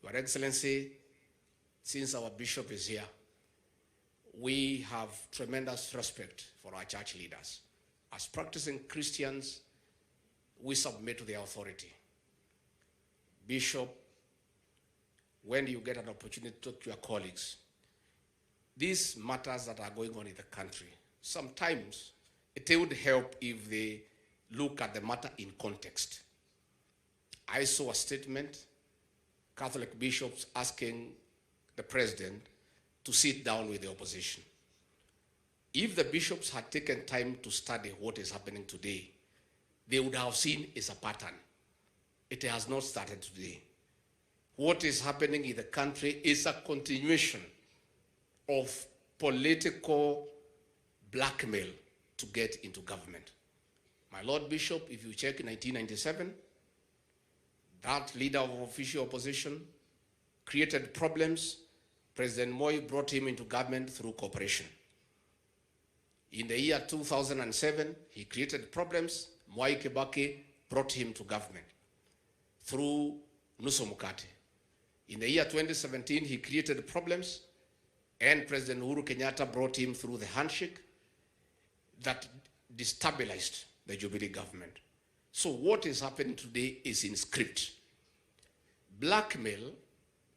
Your Excellency, since our bishop is here, we have tremendous respect for our church leaders. As practicing Christians, we submit to their authority. Bishop, when you get an opportunity to talk to your colleagues, these matters that are going on in the country, sometimes it would help if they look at the matter in context. I saw a statement, Catholic bishops asking the president to sit down with the opposition. If the bishops had taken time to study what is happening today, they would have seen is a pattern. It has not started today. What is happening in the country is a continuation of political blackmail to get into government. My Lord Bishop, if you check in 1997, that leader of official opposition created problems. President Moi brought him into government through cooperation. In the year 2007, he created problems. Mwai Kibaki brought him to government through nusu mkate. In the year 2017, he created problems, and President Uhuru Kenyatta brought him through the handshake that destabilized the Jubilee government. So what is happening today is in script. Blackmail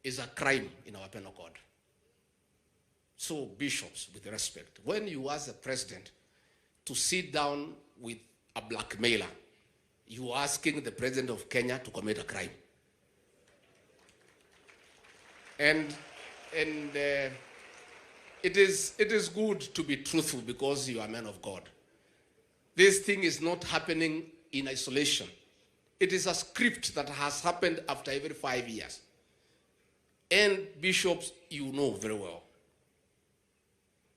is a crime in our penal code. So bishops, with respect, when you ask the president to sit down with a blackmailer, you are asking the president of Kenya to commit a crime. And it is good to be truthful because you are a man of God. This thing is not happening in isolation. It is a script that has happened after every 5 years. And bishops, you know very well,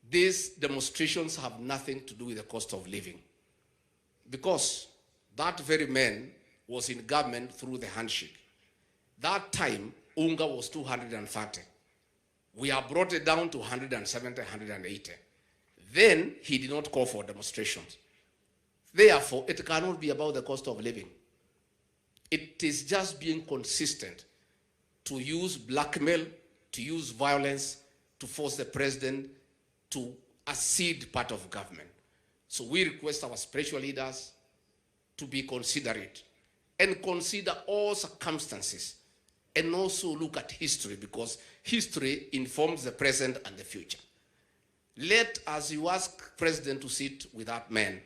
these demonstrations have nothing to do with the cost of living. Because that very man was in government through the handshake. That time, unga was 230. We have brought it down to 170, 180. Then he did not call for demonstrations. Therefore, it cannot be about the cost of living. It is just being consistent to use blackmail, to use violence, to force the president to accede part of government. So we request our spiritual leaders to be considerate and consider all circumstances and also look at history, because history informs the present and the future. Let, as you ask president to sit with that man,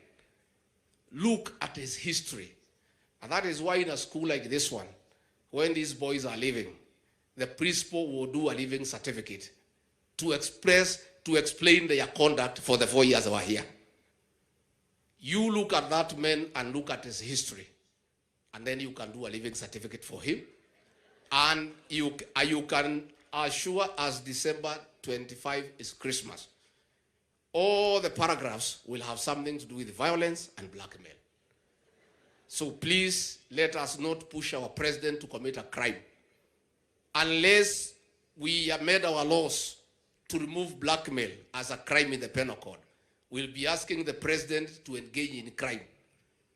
look at his history. And that is why in a school like this one, when these boys are leaving, the principal will do a leaving certificate to explain their conduct for the 4 years they were here. You look at that man and look at his history, and then you can do a leaving certificate for him. And you can assure as December 25 is Christmas, all the paragraphs will have something to do with violence and blackmail. So please let us not push our president to commit a crime. Unless we have made our laws to remove blackmail as a crime in the penal code, we'll be asking the president to engage in crime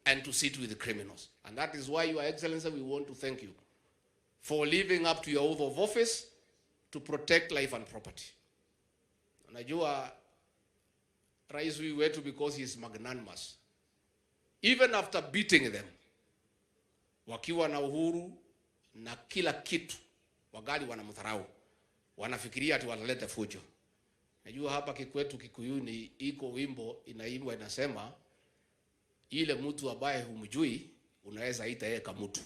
and to sit with the criminals. And that is why, Your Excellency, we want to thank you for living up to your oath of office to protect life and property. Unajua rais huyu wetu, because he is magnanimous, even after beating them, wakiwa na uhuru na kila kitu, wagali wanamdharau, wanafikiria ati wataleta fujo. Najua hapa kikwetu Kikuyuni iko wimbo inaimbwa inasema, ile mtu ambaye humjui unaweza ita yeye kama mtu.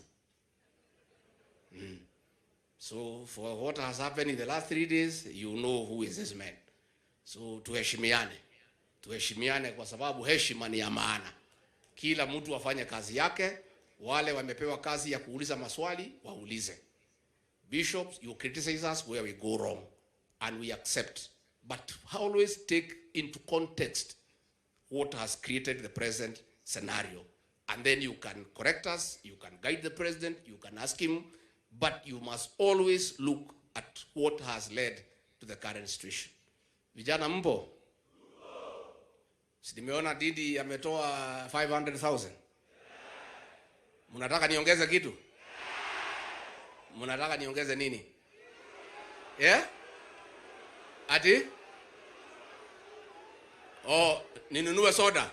So for what has happened in the last 3 days, you know who is this man. So tuheshimiane kwa sababu heshima ni ya maana. Kila mtu afanye kazi yake. Wale wamepewa kazi ya kuuliza maswali waulize. Bishops, you criticize us where we go wrong, and we accept, but always take into context what has created the present scenario, and then you can correct us, you can guide the president, you can ask him, but you must always look at what has led to the current situation. Vijana mpo? Simeona Didi ametoa 500,000. Mnataka niongeze kitu? Mnataka niongeze nini? Yeah? Ati? Oh, ninunue soda.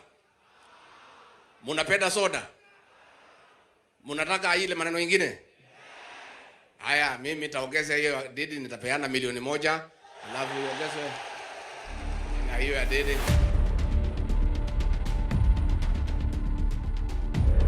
Munapenda soda? Munataka ile maneno mengine? Haya, mimi nitaongeza hiyo didi, nitapeana milioni 1, alafu iongezwe na hiyo ya didi.